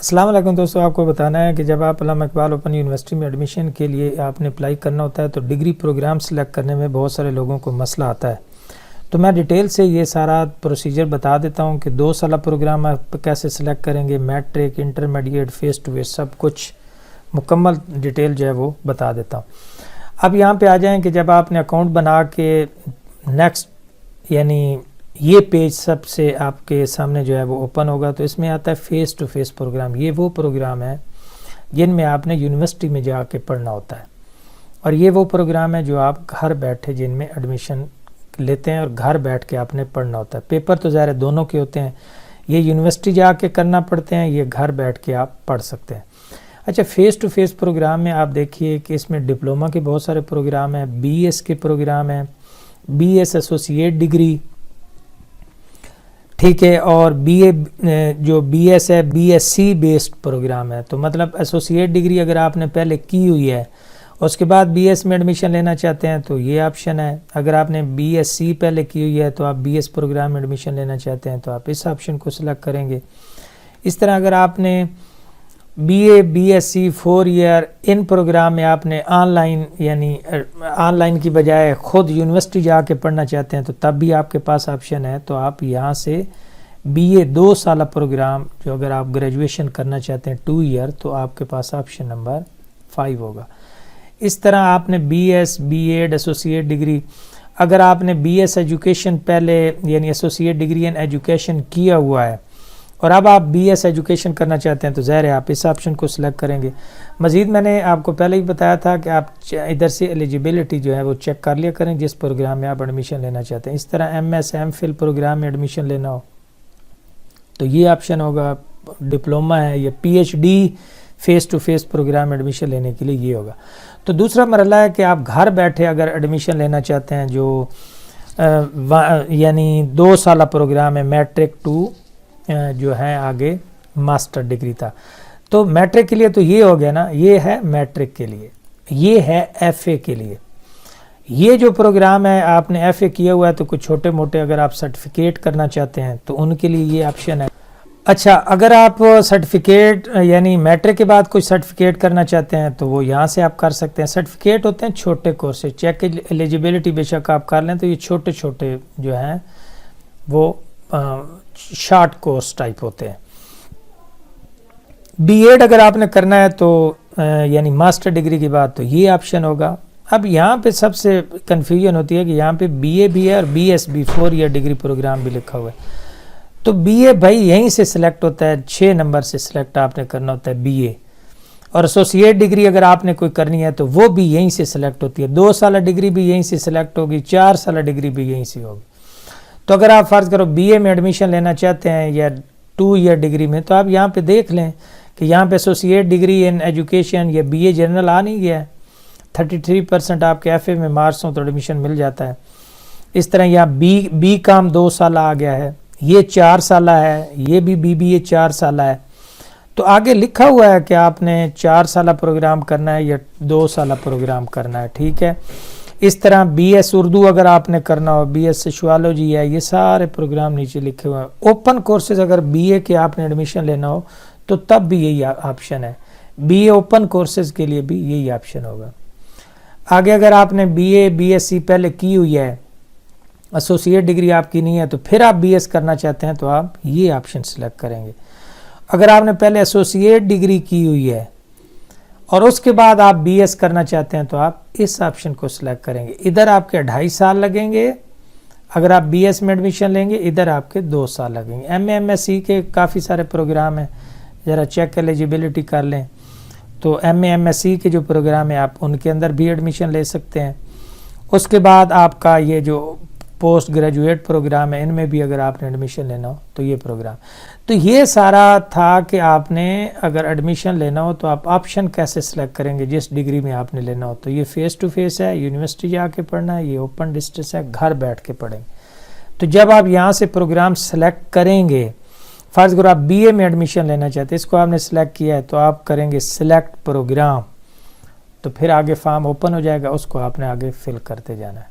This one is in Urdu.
السلام علیکم دوستو، آپ کو بتانا ہے کہ جب آپ علامہ اقبال اوپن یونیورسٹی میں ایڈمیشن کے لیے آپ نے اپلائی کرنا ہوتا ہے تو ڈگری پروگرام سلیکٹ کرنے میں بہت سارے لوگوں کو مسئلہ آتا ہے. تو میں ڈیٹیل سے یہ سارا پروسیجر بتا دیتا ہوں کہ 2 سالہ پروگرام آپ کیسے سلیکٹ کریں گے، matric, intermediate, face to face, سب کچھ مکمل ڈیٹیل جو ہے وہ بتا دیتا ہوں. اب یہاں پہ آ جائیں کہ جب آپ نے اکاؤنٹ بنا کے نیکسٹ یعنی یہ پیج سب سے آپ کے سامنے جو ہے وہ اوپن ہوگا تو اس میں آتا ہے فیس ٹو فیس پروگرام. یہ وہ پروگرام ہے جن میں آپ نے یونیورسٹی میں جا کے پڑھنا ہوتا ہے، اور یہ وہ پروگرام ہے جو آپ گھر بیٹھے جن میں ایڈمیشن لیتے ہیں اور گھر بیٹھ کے آپ نے پڑھنا ہوتا ہے. پیپر تو ظاہر دونوں کے ہوتے ہیں، یہ یونیورسٹی جا کے کرنا پڑتے ہیں، یہ گھر بیٹھ کے آپ پڑھ سکتے ہیں. اچھا، فیس ٹو فیس پروگرام میں آپ دیکھیے کہ اس میں ڈپلومہ کے بہت سارے پروگرام ہیں، بی ایس کے پروگرام ہیں، بی ایس ایسوسیٹ ڈگری، ٹھیک ہے، اور بی اے جو بی ایس ہے B S C based program ہے. تو مطلب ایسوسیٹ ڈگری اگر آپ نے پہلے کی ہوئی ہے اس کے بعد بی ایس میں ایڈمیشن لینا چاہتے ہیں تو یہ آپشن ہے. اگر آپ نے بی ایس سی پہلے کی ہوئی ہے تو آپ بی ایس پروگرام میں ایڈمیشن لینا چاہتے ہیں تو آپ اس آپشن کو سلیکٹ کریں گے. اس طرح اگر آپ نے B A B S C 4 year in program میں آپ نے آن لائن یعنی آن لائن کی بجائے خود یونیورسٹی جا کے پڑھنا چاہتے ہیں تو تب بھی آپ کے پاس آپشن ہے. تو آپ یہاں سے بی اے 2 سالہ پروگرام جو اگر آپ گریجویشن کرنا چاہتے ہیں 2 ایئر تو آپ کے پاس آپشن نمبر 5 ہوگا. اس طرح آپ نے B S B Ed associate degree اگر آپ نے بی ایس ایجوکیشن پہلے یعنی ایسوسیٹ ڈگری ان ایجوکیشن کیا ہوا ہے اور اب آپ بی ایس ایجوکیشن کرنا چاہتے ہیں تو ظاہر ہے آپ اس آپشن کو سلیکٹ کریں گے. مزید میں نے آپ کو پہلے ہی بتایا تھا کہ آپ ادھر سے ایلیجیبلٹی جو ہے وہ چیک کر لیا کریں جس پروگرام میں آپ ایڈمیشن لینا چاہتے ہیں. اس طرح M S M Phil programme میں ایڈمیشن لینا ہو تو یہ آپشن ہوگا. ڈپلومہ ہے یا P H D face to face programme admission لینے کے لیے یہ ہوگا. تو دوسرا مرحلہ ہے کہ آپ گھر بیٹھے اگر ایڈمیشن لینا چاہتے ہیں جو یعنی 2 سالہ پروگرام ہے میٹرک ٹو جو ہے آگے ماسٹر ڈگری تھا. تو میٹرک کے لیے تو یہ ہو گیا نا، یہ ہے میٹرک کے لیے، یہ ہے ایف اے کے لیے. یہ جو پروگرام ہے آپ نے ایف اے کیا ہوا ہے تو کچھ چھوٹے موٹے اگر آپ سرٹیفکیٹ کرنا چاہتے ہیں تو ان کے لیے یہ آپشن ہے. اچھا، اگر آپ سرٹیفکیٹ یعنی میٹرک کے بعد کوئی سرٹیفکیٹ کرنا چاہتے ہیں تو وہ یہاں سے آپ کر سکتے ہیں. سرٹیفکیٹ ہوتے ہیں چھوٹے کورسز، چیک ایلیجیبلٹی بے شک آپ کر لیں تو یہ چھوٹے چھوٹے جو ہیں وہ شارٹ کورس ٹائپ ہوتے ہیں. بی ایڈ اگر آپ نے کرنا ہے تو یعنی ماسٹر ڈگری کے بعد تو یہ آپشن ہوگا. اب یہاں پہ سب سے کنفیوژن ہوتی ہے کہ یہاں پہ بی اے بھی ہے اور B S B 4 year degree programme بھی لکھا ہوا ہے. تو بی اے بھائی یہیں سے سلیکٹ ہوتا ہے، 6 نمبر سے سلیکٹ آپ نے کرنا ہوتا ہے بی اے. اور ایسوسیٹ ڈگری اگر آپ نے کوئی کرنی ہے تو وہ بھی یہیں سے سلیکٹ ہوتی ہے. 2 سالہ ڈگری بھی یہیں سے سلیکٹ ہوگی، 4 سالہ ڈگری بھی یہیں سے ہوگی. تو اگر آپ فرض کرو بی اے میں ایڈمیشن لینا چاہتے ہیں یا 2 ایئر ڈگری میں تو آپ یہاں پہ دیکھ لیں کہ یہاں پہ ایسوسیٹ ڈگری ان ایجوکیشن یا بی اے جنرل آ نہیں گیا ہے. 33% آپ کے ایف اے میں مارکس ہوں تو ایڈمیشن مل جاتا ہے. اس طرح یہاں بی کام 2 سالہ آ گیا ہے، یہ 4 سالہ ہے، یہ بھی بی اے 4 سالہ ہے. تو آگے لکھا ہوا ہے کہ آپ نے 4 سالہ پروگرام کرنا ہے یا 2 سالہ پروگرام کرنا ہے، ٹھیک ہے. اس طرح بی ایس اردو اگر آپ نے کرنا ہو، بی ایس سوشیالوجی ہے، یہ سارے پروگرام نیچے لکھے ہوئے ہیں. اوپن کورسز اگر بی اے کے آپ نے ایڈمیشن لینا ہو تو تب بھی یہی آپشن ہے. بی اے اوپن کورسز کے لیے بھی یہی آپشن ہوگا. آگے اگر آپ نے B A B S C پہلے کی ہوئی ہے، ایسوسیٹ ڈگری آپ کی نہیں ہے تو پھر آپ بی ایس کرنا چاہتے ہیں تو آپ یہ آپشن سلیکٹ کریں گے. اگر آپ نے پہلے ایسوسیٹ ڈگری کی ہوئی ہے اور اس کے بعد آپ بی ایس کرنا چاہتے ہیں تو آپ اس آپشن کو سلیکٹ کریں گے. ادھر آپ کے 2.5 سال لگیں گے اگر آپ بی ایس میں ایڈمیشن لیں گے، ادھر آپ کے 2 سال لگیں گے. M A M S C کے کافی سارے پروگرام ہیں، ذرا چیک ایلیجیبلٹی کر لیں تو M A M S C کے جو پروگرام ہیں آپ ان کے اندر بھی ایڈمیشن لے سکتے ہیں. اس کے بعد آپ کا یہ جو پوسٹ گریجویٹ پروگرام ہے ان میں بھی اگر آپ نے ایڈمیشن لینا ہو تو یہ پروگرام. تو یہ سارا تھا کہ آپ نے اگر ایڈمیشن لینا ہو تو آپ آپشن کیسے سلیکٹ کریں گے جس ڈگری میں آپ نے لینا ہو. تو یہ فیس ٹو فیس ہے، یونیورسٹی جا کے پڑھنا ہے، یہ اوپن ڈسٹنس ہے، گھر بیٹھ کے پڑھیں گے. تو جب آپ یہاں سے پروگرام سلیکٹ کریں گے، فرض کرو آپ بی اے میں ایڈمیشن لینا چاہتے ہیں، اس کو آپ نے سلیکٹ کیا ہے تو آپ کریں گے سلیکٹ پروگرام. تو پھر آگے فارم اوپن ہو جائے گا، اس کو آپ نے آگے فل کرتے جانا ہے.